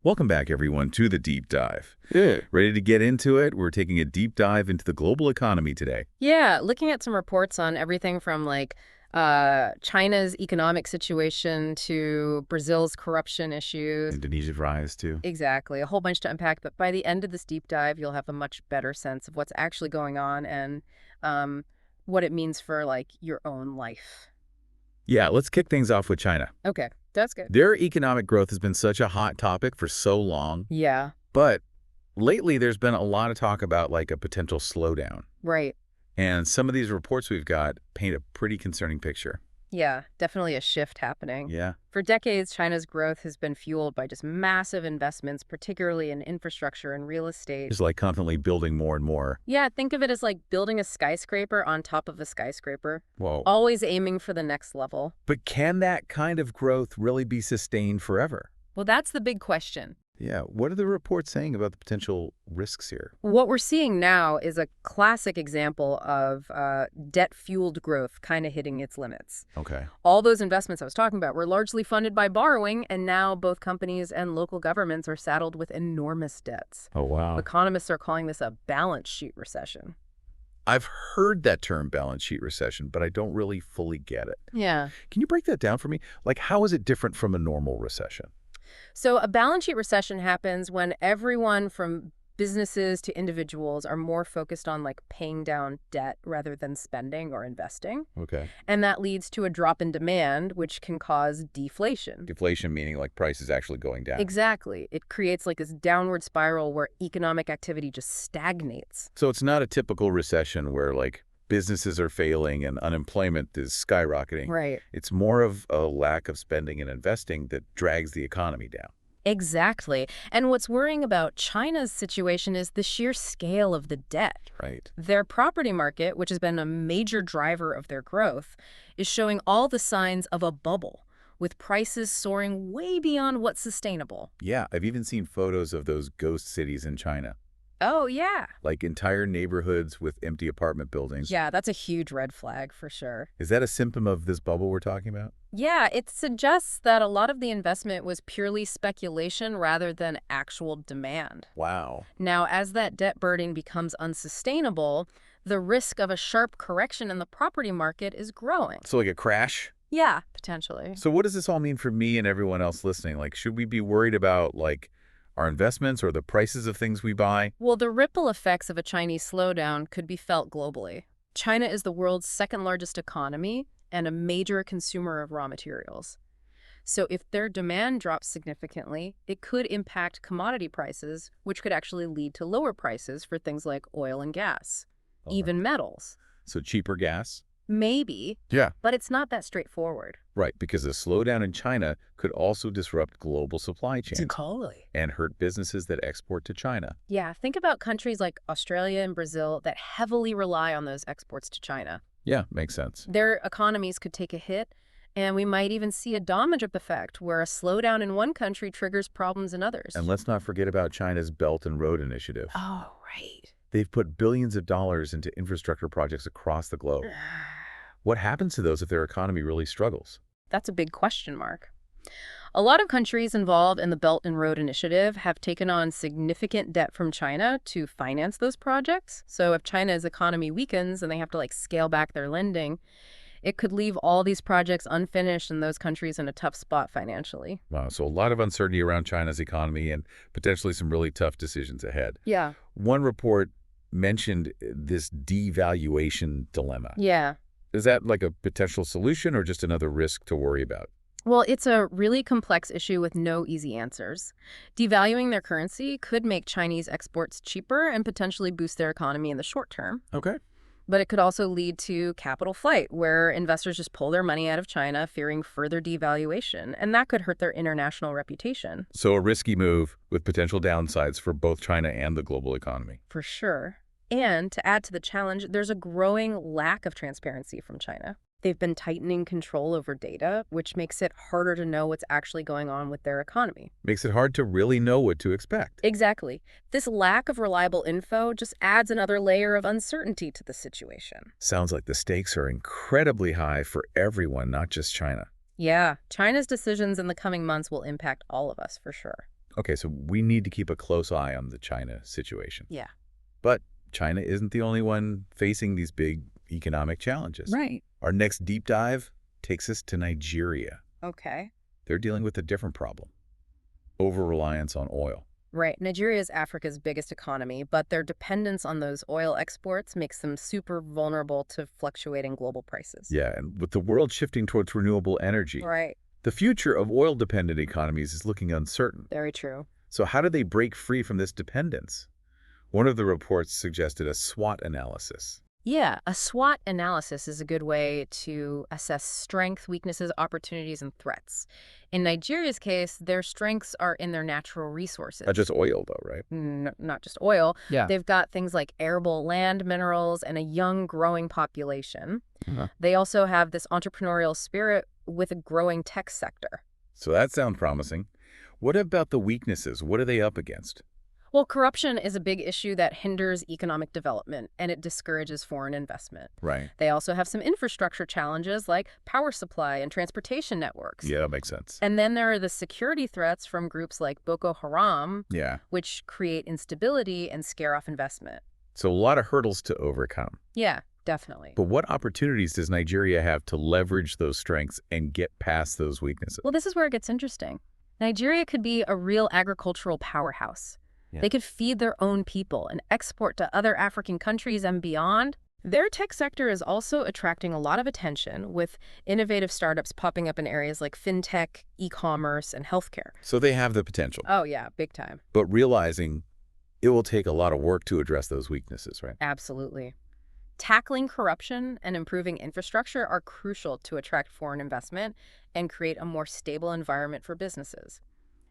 Welcome back, everyone, to the Deep Dive. Yeah. Ready to get into it? We're taking a deep dive into the global economy today. Yeah, looking at some reports on everything from China's economic situation to Brazil's corruption issues. Indonesia's rise, too. Exactly, a whole bunch to unpack. But by the end of this deep dive, you'll have a much better sense of what's actually going on and what it means for your own life. Yeah, let's kick things off with China. Okay, that's good. Their economic growth has been such a hot topic for so long, Yeah, but lately there's been a lot of talk about a potential slowdown. right. And some of these reports we've got paint a pretty concerning picture. Yeah, definitely a shift happening. Yeah. For decades, China's growth has been fueled by just massive investments, particularly in infrastructure and real estate. Just constantly building more and more. Yeah, think of it as like building a skyscraper on top of a skyscraper, Whoa. always aiming for the next level. But can that kind of growth really be sustained forever? Well, that's the big question. Yeah. What are the reports saying about the potential risks here? What we're seeing now is a classic example of debt-fueled growth kind of hitting its limits. Okay. All those investments I was talking about were largely funded by borrowing, and now both companies and local governments are saddled with enormous debts. Oh, wow. Economists are calling this a balance sheet recession. I've heard that term balance sheet recession, but I don't really fully get it. Yeah. Can you break that down for me? How is it different from a normal recession? So a balance sheet recession happens when everyone from businesses to individuals are more focused on paying down debt rather than spending or investing. Okay. And that leads to a drop in demand, which can cause deflation. Deflation meaning prices actually going down. Exactly. It creates this downward spiral where economic activity just stagnates. So it's not a typical recession where businesses are failing and unemployment is skyrocketing. Right. It's more of a lack of spending and investing that drags the economy down. Exactly. And what's worrying about China's situation is the sheer scale of the debt. Right. Their property market, which has been a major driver of their growth, is showing all the signs of a bubble, with prices soaring way beyond what's sustainable. Yeah, I've even seen photos of those ghost cities in China. Oh, yeah. Entire neighborhoods with empty apartment buildings. Yeah, that's a huge red flag for sure. Is that a symptom of this bubble we're talking about? Yeah, it suggests that a lot of the investment was purely speculation rather than actual demand. Wow. Now, as that debt burden becomes unsustainable, the risk of a sharp correction in the property market is growing. So a crash? Yeah, potentially. So what does this all mean for me and everyone else listening? Should we be worried about our investments or the prices of things we buy? Well, the ripple effects of a Chinese slowdown could be felt globally. China is the world's second largest economy and a major consumer of raw materials. So if their demand drops significantly, it could impact commodity prices, which could actually lead to lower prices for things like oil and gas, even metals. So cheaper gas? Maybe, Yeah. but it's not that straightforward. Right, because a slowdown in China could also disrupt global supply chains Totally. and hurt businesses that export to China. Yeah, think about countries like Australia and Brazil that heavily rely on those exports to China. Yeah, makes sense. Their economies could take a hit, and we might even see a domino effect where a slowdown in one country triggers problems in others. And let's not forget about China's Belt and Road Initiative. Oh, right. They've put billions of dollars into infrastructure projects across the globe. What happens to those if their economy really struggles? That's a big question mark. A lot of countries involved in the Belt and Road Initiative have taken on significant debt from China to finance those projects. So if China's economy weakens and they have to scale back their lending, it could leave all these projects unfinished and those countries in a tough spot financially. Wow, so a lot of uncertainty around China's economy and potentially some really tough decisions ahead. Yeah. One report mentioned this devaluation dilemma. Yeah. Is that a potential solution or just another risk to worry about? Well, it's a really complex issue with no easy answers. Devaluing their currency could make Chinese exports cheaper and potentially boost their economy in the short term. Okay. But it could also lead to capital flight, where investors just pull their money out of China, fearing further devaluation, and that could hurt their international reputation. So a risky move with potential downsides for both China and the global economy. For sure. And to add to the challenge, there's a growing lack of transparency from China. They've been tightening control over data, which makes it harder to know what's actually going on with their economy. Makes it hard to really know what to expect. Exactly. This lack of reliable info just adds another layer of uncertainty to the situation. Sounds like the stakes are incredibly high for everyone, not just China. Yeah, China's decisions in the coming months will impact all of us for sure. Okay, so we need to keep a close eye on the China situation. Yeah. But China isn't the only one facing these big economic challenges. Right. Our next deep dive takes us to Nigeria. Okay. They're dealing with a different problem, over-reliance on oil. Right. Nigeria is Africa's biggest economy, but their dependence on those oil exports makes them super vulnerable to fluctuating global prices. Yeah, and with the world shifting towards renewable energy, Right. the future of oil-dependent economies is looking uncertain. Very true. So how do they break free from this dependence? One of the reports suggested a SWOT analysis. Yeah, a SWOT analysis is a good way to assess strengths, weaknesses, opportunities, and threats. In Nigeria's case, their strengths are in their natural resources. Not just oil, though, right? Not just oil. Yeah. They've got things like arable land, minerals, and a young, growing population. Uh-huh. They also have this entrepreneurial spirit with a growing tech sector. So that sounds promising. What about the weaknesses? What are they up against? Well, corruption is a big issue that hinders economic development, and it discourages foreign investment. Right. They also have some infrastructure challenges like power supply and transportation networks. Yeah, that makes sense. And then there are the security threats from groups like Boko Haram, Yeah. which create instability and scare off investment. So a lot of hurdles to overcome. Yeah, definitely. But what opportunities does Nigeria have to leverage those strengths and get past those weaknesses? Well, this is where it gets interesting. Nigeria could be a real agricultural powerhouse. Yeah. They could feed their own people and export to other African countries and beyond. Their tech sector is also attracting a lot of attention, with innovative startups popping up in areas like fintech, e-commerce, and healthcare. So they have the potential, Oh, yeah, big time. but realizing it will take a lot of work to address those weaknesses, right? Absolutely. Tackling corruption and improving infrastructure are crucial to attract foreign investment and create a more stable environment for businesses.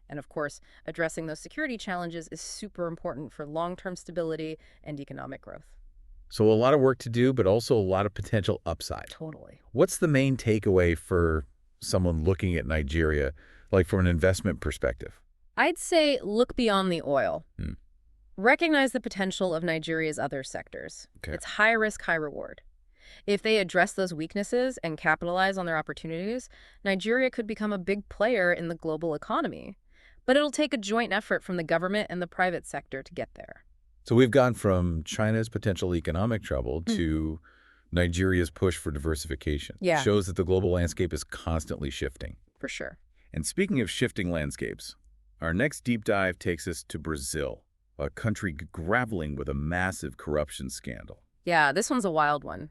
And of course, addressing those security challenges is super important for long-term stability and economic growth. So a lot of work to do, but also a lot of potential upside. Totally. What's the main takeaway for someone looking at Nigeria, like from an investment perspective? I'd say look beyond the oil. Hmm. Recognize the potential of Nigeria's other sectors. Okay. It's high risk, high reward. If they address those weaknesses and capitalize on their opportunities, Nigeria could become a big player in the global economy. But it'll take a joint effort from the government and the private sector to get there. So we've gone from China's potential economic trouble to Nigeria's push for diversification. Yeah. Shows that the global landscape is constantly shifting. For sure. And speaking of shifting landscapes, our next deep dive takes us to Brazil, a country grappling with a massive corruption scandal. Yeah, this one's a wild one.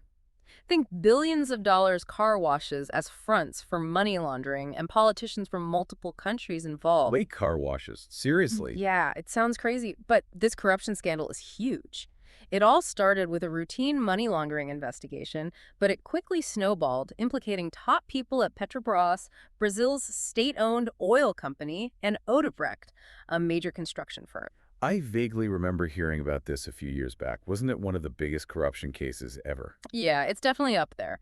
Think billions of dollars car washes as fronts for money laundering and politicians from multiple countries involved. Lake car washes. Seriously. Yeah, it sounds crazy, but this corruption scandal is huge. It all started with a routine money laundering investigation, but it quickly snowballed, implicating top people at Petrobras, Brazil's state-owned oil company, and Odebrecht, a major construction firm. I vaguely remember hearing about this a few years back. Wasn't it one of the biggest corruption cases ever? Yeah, it's definitely up there.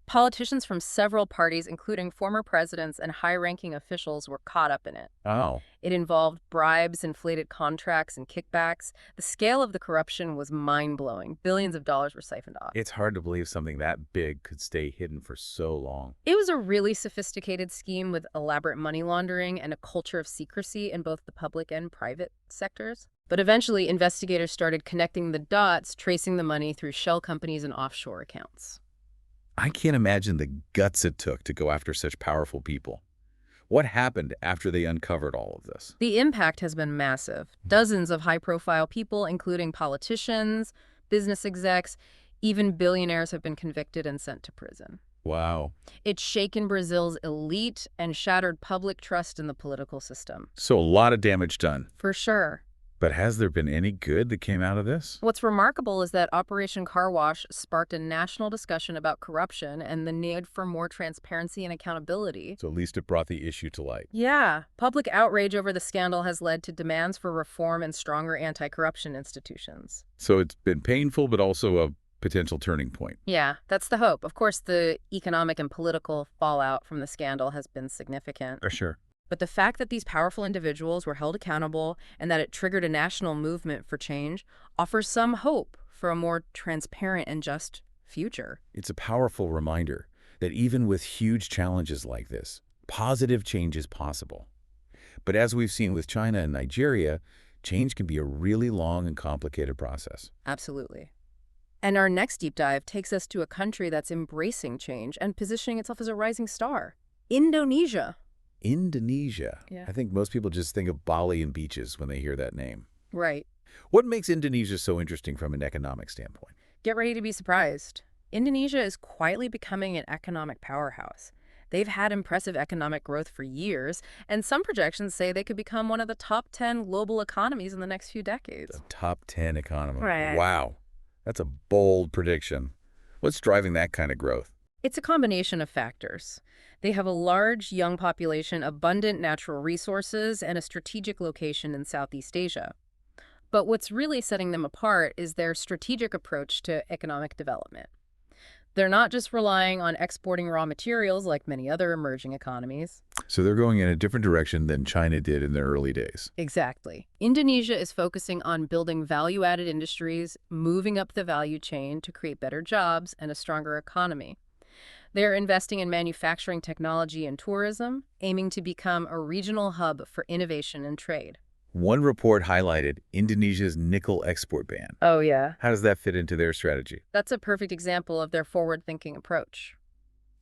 Politicians from several parties, including former presidents and high-ranking officials, were caught up in it. Oh. It involved bribes, inflated contracts, and kickbacks. The scale of the corruption was mind-blowing. Billions of dollars were siphoned off. It's hard to believe something that big could stay hidden for so long. It was a really sophisticated scheme with elaborate money laundering and a culture of secrecy in both the public and private sectors. But eventually, investigators started connecting the dots, tracing the money through shell companies and offshore accounts. I can't imagine the guts it took to go after such powerful people. What happened after they uncovered all of this? The impact has been massive. Dozens of high-profile people, including politicians, business execs, even billionaires have been convicted and sent to prison. Wow. It's shaken Brazil's elite and shattered public trust in the political system. So a lot of damage done. For sure. But has there been any good that came out of this? What's remarkable is that Operation Car Wash sparked a national discussion about corruption and the need for more transparency and accountability. So at least it brought the issue to light. Yeah, public outrage over the scandal has led to demands for reform and stronger anti-corruption institutions. So it's been painful, but also a potential turning point. Yeah, that's the hope. Of course, the economic and political fallout from the scandal has been significant. Sure. But the fact that these powerful individuals were held accountable and that it triggered a national movement for change offers some hope for a more transparent and just future. It's a powerful reminder that even with huge challenges like this, positive change is possible. But as we've seen with China and Nigeria, change can be a really long and complicated process. Absolutely. And our next deep dive takes us to a country that's embracing change and positioning itself as a rising star, Indonesia. Indonesia. Yeah. I think most people just think of Bali and beaches when they hear that name. Right. What makes Indonesia so interesting from an economic standpoint? Get ready to be surprised. Indonesia is quietly becoming an economic powerhouse. They've had impressive economic growth for years, and some projections say they could become one of the top 10 global economies in the next few decades. The top 10 economy. Right. Wow. That's a bold prediction. What's driving that kind of growth? It's a combination of factors. They have a large, young population, abundant natural resources, and a strategic location in Southeast Asia. But what's really setting them apart is their strategic approach to economic development. They're not just relying on exporting raw materials like many other emerging economies. So they're going in a different direction than China did in their early days. Exactly. Indonesia is focusing on building value-added industries, moving up the value chain to create better jobs and a stronger economy. They're investing in manufacturing technology and tourism, aiming to become a regional hub for innovation and trade. One report highlighted Indonesia's nickel export ban. Oh, yeah. How does that fit into their strategy? That's a perfect example of their forward-thinking approach.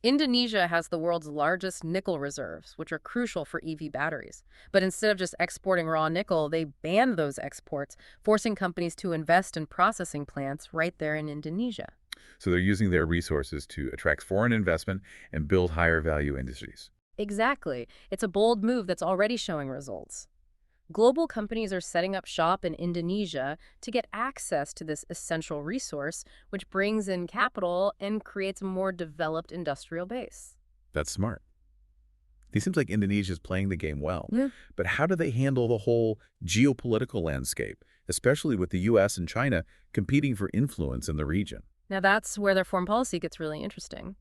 Indonesia has the world's largest nickel reserves, which are crucial for EV batteries. But instead of just exporting raw nickel, they banned those exports, forcing companies to invest in processing plants right there in Indonesia. So they're using their resources to attract foreign investment and build higher value industries. Exactly. It's a bold move that's already showing results. Global companies are setting up shop in Indonesia to get access to this essential resource, which brings in capital and creates a more developed industrial base. That's smart. It seems like Indonesia's playing the game well. Yeah. But how do they handle the whole geopolitical landscape, especially with the U.S. and China competing for influence in the region? Now that's where their foreign policy gets really interesting.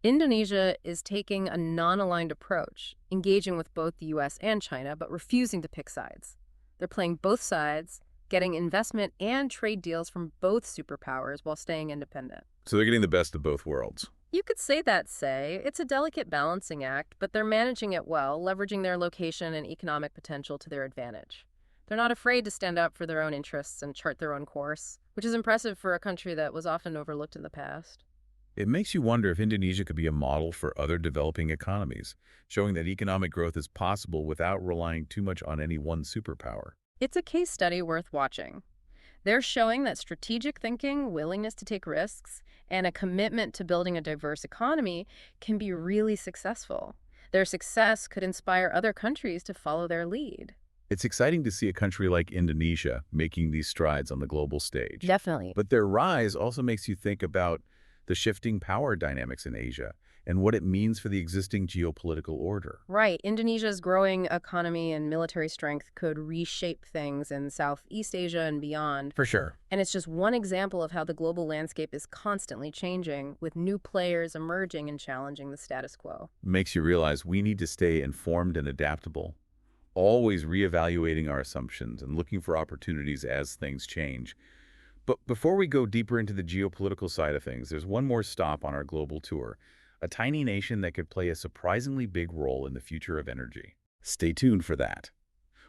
Indonesia is taking a non-aligned approach, engaging with both the U.S. and China, but refusing to pick sides. They're playing both sides, getting investment and trade deals from both superpowers while staying independent. So they're getting the best of both worlds. You could say that, it's a delicate balancing act, but they're managing it well, leveraging their location and economic potential to their advantage. They're not afraid to stand up for their own interests and chart their own course, which is impressive for a country that was often overlooked in the past. It makes you wonder if Indonesia could be a model for other developing economies, showing that economic growth is possible without relying too much on any one superpower. It's a case study worth watching. They're showing that strategic thinking, willingness to take risks, and a commitment to building a diverse economy can be really successful. Their success could inspire other countries to follow their lead. It's exciting to see a country like Indonesia making these strides on the global stage. Definitely. But their rise also makes you think about the shifting power dynamics in Asia and what it means for the existing geopolitical order. Right. Indonesia's growing economy and military strength could reshape things in Southeast Asia and beyond. For sure. And it's just one example of how the global landscape is constantly changing, with new players emerging and challenging the status quo. Makes you realize we need to stay informed and adaptable, always reevaluating our assumptions and looking for opportunities as things change. But before we go deeper into the geopolitical side of things, there's one more stop on our global tour, a tiny nation that could play a surprisingly big role in the future of energy. Stay tuned for that.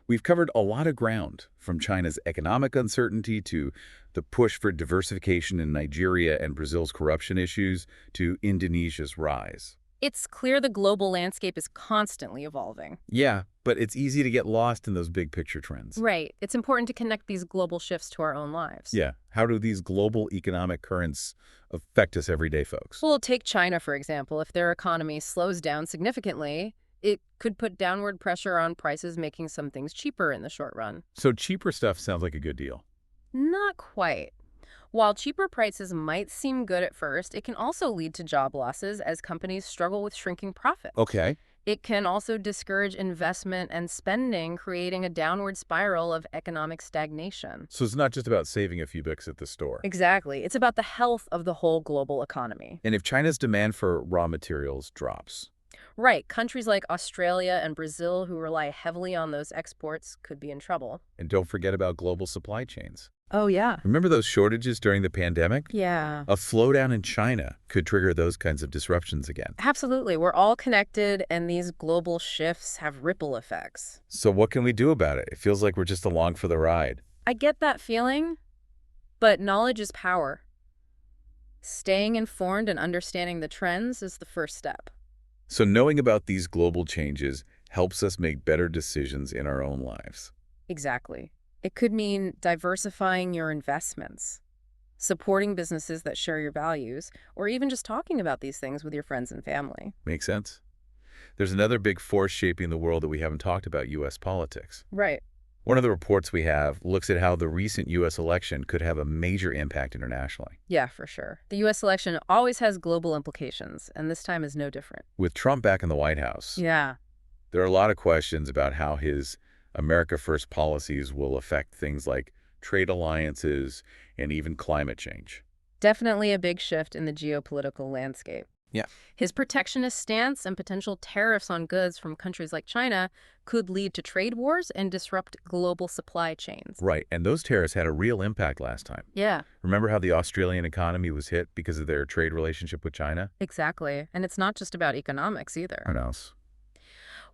We've covered a lot of ground, from China's economic uncertainty to the push for diversification in Nigeria and Brazil's corruption issues to Indonesia's rise. It's clear the global landscape is constantly evolving. Yeah, but it's easy to get lost in those big picture trends. Right. It's important to connect these global shifts to our own lives. Yeah. How do these global economic currents affect us everyday folks? Well, take China, for example. If their economy slows down significantly, it could put downward pressure on prices, making some things cheaper in the short run. So cheaper stuff sounds like a good deal. Not quite. While cheaper prices might seem good at first, it can also lead to job losses as companies struggle with shrinking profits. Okay. It can also discourage investment and spending, creating a downward spiral of economic stagnation. So it's not just about saving a few bucks at the store. Exactly. It's about the health of the whole global economy. And if China's demand for raw materials drops? Right. Countries like Australia and Brazil, who rely heavily on those exports, could be in trouble. And don't forget about global supply chains. Oh, yeah. Remember those shortages during the pandemic? Yeah. A slowdown in China could trigger those kinds of disruptions again. Absolutely. We're all connected, and these global shifts have ripple effects. So what can we do about it? It feels like we're just along for the ride. I get that feeling, but knowledge is power. Staying informed and understanding the trends is the first step. So knowing about these global changes helps us make better decisions in our own lives. Exactly. It could mean diversifying your investments, supporting businesses that share your values, or even just talking about these things with your friends and family. Make sense? There's another big force shaping the world that we haven't talked about: U.S. politics. Right. One of the reports we have looks at how the recent U.S. election could have a major impact internationally. Yeah, for sure. The U.S. election always has global implications, and this time is no different. With Trump back in the White House, Yeah. there are a lot of questions about how his America First policies will affect things like trade alliances and even climate change. Definitely a big shift in the geopolitical landscape. Yeah. His protectionist stance and potential tariffs on goods from countries like China could lead to trade wars and disrupt global supply chains. Right, and those tariffs had a real impact last time. Yeah, Remember how the Australian economy was hit because of their trade relationship with China? exactly. And it's not just about economics either. What else?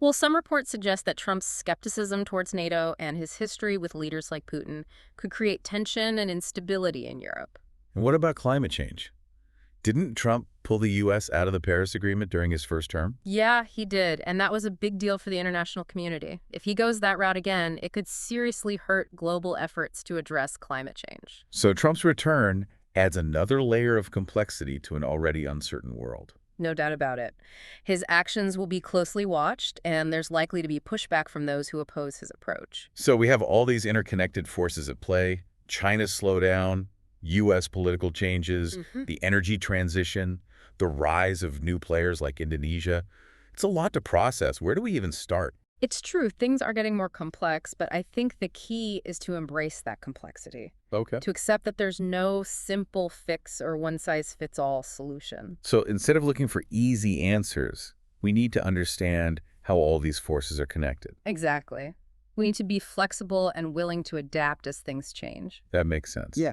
Well, some reports suggest that Trump's skepticism towards NATO and his history with leaders like Putin could create tension and instability in Europe. And what about climate change? Didn't Trump pull the U.S. out of the Paris Agreement during his first term? Yeah, he did, and that was a big deal for the international community. If he goes that route again, it could seriously hurt global efforts to address climate change. So Trump's return adds another layer of complexity to an already uncertain world. No doubt about it. His actions will be closely watched, and there's likely to be pushback from those who oppose his approach. So we have all these interconnected forces at play: China's slowdown, U.S. political changes, the energy transition, the rise of new players like Indonesia. It's a lot to process. Where do we even start? It's true, things are getting more complex, but I think the key is to embrace that complexity, Okay. to accept that there's no simple fix or one-size-fits-all solution. So instead of looking for easy answers, we need to understand how all these forces are connected. Exactly. We need to be flexible and willing to adapt as things change. That makes sense. Yeah.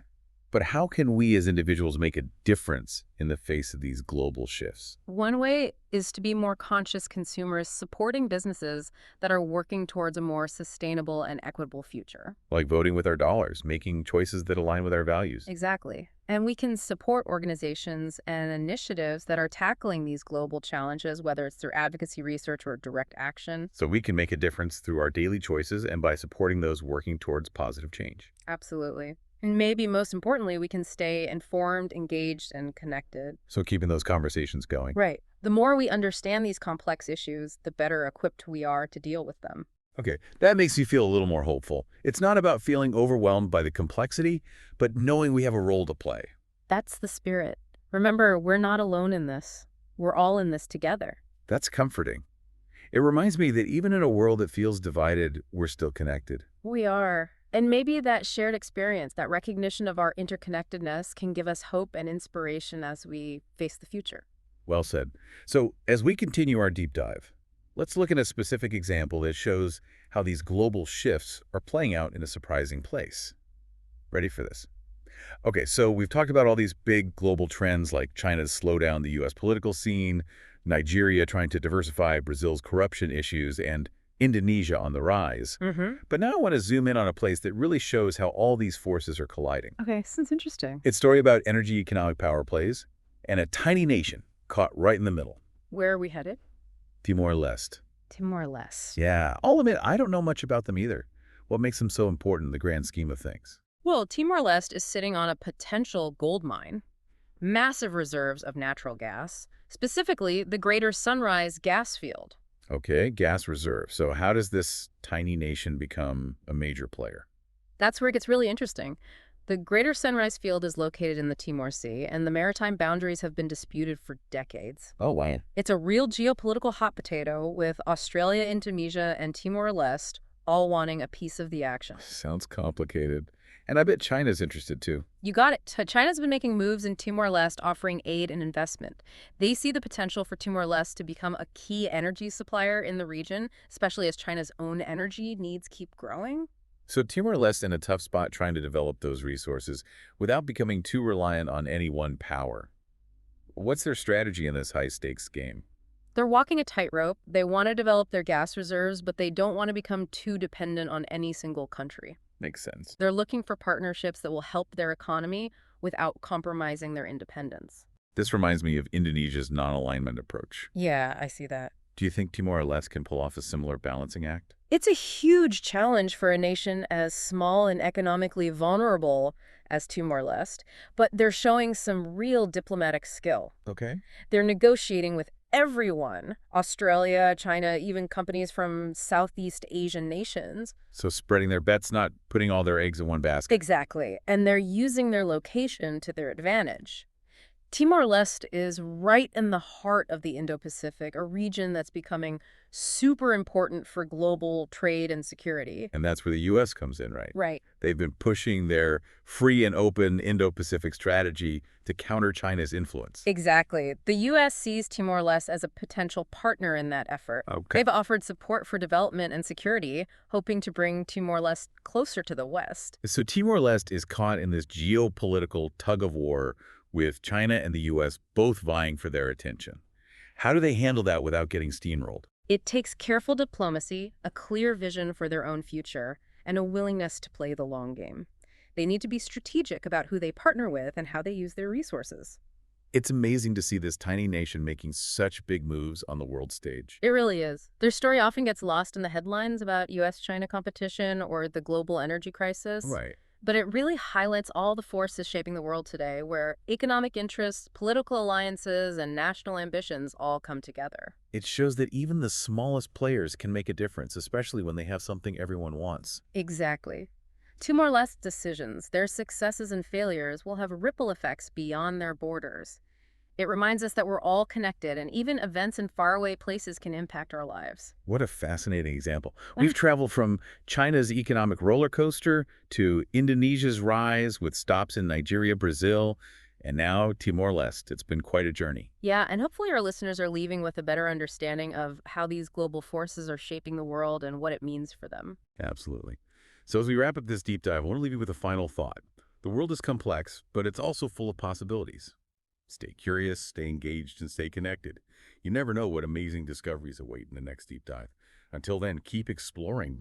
But how can we as individuals make a difference in the face of these global shifts? One way is to be more conscious consumers supporting businesses that are working towards a more sustainable and equitable future. Like voting with our dollars, making choices that align with our values. Exactly. And we can support organizations and initiatives that are tackling these global challenges, whether it's through advocacy research or direct action. So we can make a difference through our daily choices and by supporting those working towards positive change. Absolutely. And maybe most importantly, we can stay informed, engaged, and connected. So keeping those conversations going. Right. The more we understand these complex issues, the better equipped we are to deal with them. Okay, that makes me feel a little more hopeful. It's not about feeling overwhelmed by the complexity, but knowing we have a role to play. That's the spirit. Remember, we're not alone in this. We're all in this together. That's comforting. It reminds me that even in a world that feels divided, we're still connected. We are. And maybe that shared experience, that recognition of our interconnectedness can give us hope and inspiration as we face the future. Well said. So as we continue our deep dive, let's look at a specific example that shows how these global shifts are playing out in a surprising place. Ready for this? Okay, so we've talked about all these big global trends like China's slowdown the U.S. political scene, Nigeria trying to diversify, Brazil's corruption issues, and Indonesia on the rise. But now I want to zoom in on a place that really shows how all these forces are colliding. Okay, this is interesting. It's a story about energy economic power plays and a tiny nation caught right in the middle, Where are we headed? Timor-Leste. Timor-Leste. Yeah, I'll admit I don't know much about them either. What makes them so important in the grand scheme of things? Well, Timor-Leste is sitting on a potential gold mine, massive reserves of natural gas, specifically the Greater Sunrise gas field. Okay, gas reserve. So how does this tiny nation become a major player? That's where it gets really interesting. The Greater Sunrise Field is located in the Timor Sea, and the maritime boundaries have been disputed for decades. Oh, wow. It's a real geopolitical hot potato, with Australia, Indonesia, and Timor-Leste all wanting a piece of the action. Sounds complicated. And I bet China's interested too. You got it. China's been making moves in Timor-Leste, offering aid and investment. They see the potential for Timor-Leste to become a key energy supplier in the region, especially as China's own energy needs keep growing. So Timor-Leste in a tough spot trying to develop those resources without becoming too reliant on any one power. What's their strategy in this high-stakes game? They're walking a tightrope. They want to develop their gas reserves, but they don't want to become too dependent on any single country. Makes sense. They're looking for partnerships that will help their economy without compromising their independence. This reminds me of Indonesia's non-alignment approach. Yeah, I see that. Do you think Timor-Leste can pull off a similar balancing act? It's a huge challenge for a nation as small and economically vulnerable as Timor-Leste, but they're showing some real diplomatic skill. Okay. They're negotiating with everyone, Australia, China, even companies from Southeast Asian nations. So spreading their bets, not putting all their eggs in one basket. Exactly. And they're using their location to their advantage. Timor-Leste is right in the heart of the Indo-Pacific, a region that's becoming super important for global trade and security. And that's where the U.S. comes in, right? Right. They've been pushing their free and open Indo-Pacific strategy to counter China's influence. Exactly. The U.S. sees Timor-Leste as a potential partner in that effort. Okay. They've offered support for development and security, hoping to bring Timor-Leste closer to the West. So Timor-Leste is caught in this geopolitical tug-of-war with China and the U.S. both vying for their attention. How do they handle that without getting steamrolled? It takes careful diplomacy, a clear vision for their own future, and a willingness to play the long game. They need to be strategic about who they partner with and how they use their resources. It's amazing to see this tiny nation making such big moves on the world stage. It really is. Their story often gets lost in the headlines about U.S.-China competition or the global energy crisis. Right. But it really highlights all the forces shaping the world today, where economic interests, political alliances, and national ambitions all come together. It shows that even the smallest players can make a difference, especially when they have something everyone wants. Exactly. Timor-Leste decisions, their successes and failures, will have ripple effects beyond their borders. It reminds us that we're all connected, and even events in faraway places can impact our lives. What a fascinating example. We've traveled from China's economic roller coaster to Indonesia's rise with stops in Nigeria, Brazil, and now Timor-Leste. It's been quite a journey. Yeah, and hopefully our listeners are leaving with a better understanding of how these global forces are shaping the world and what it means for them. Absolutely. So as we wrap up this deep dive, I want to leave you with a final thought. The world is complex, but it's also full of possibilities. Stay curious, stay engaged, and stay connected. You never know what amazing discoveries await in the next deep dive. Until then, keep exploring.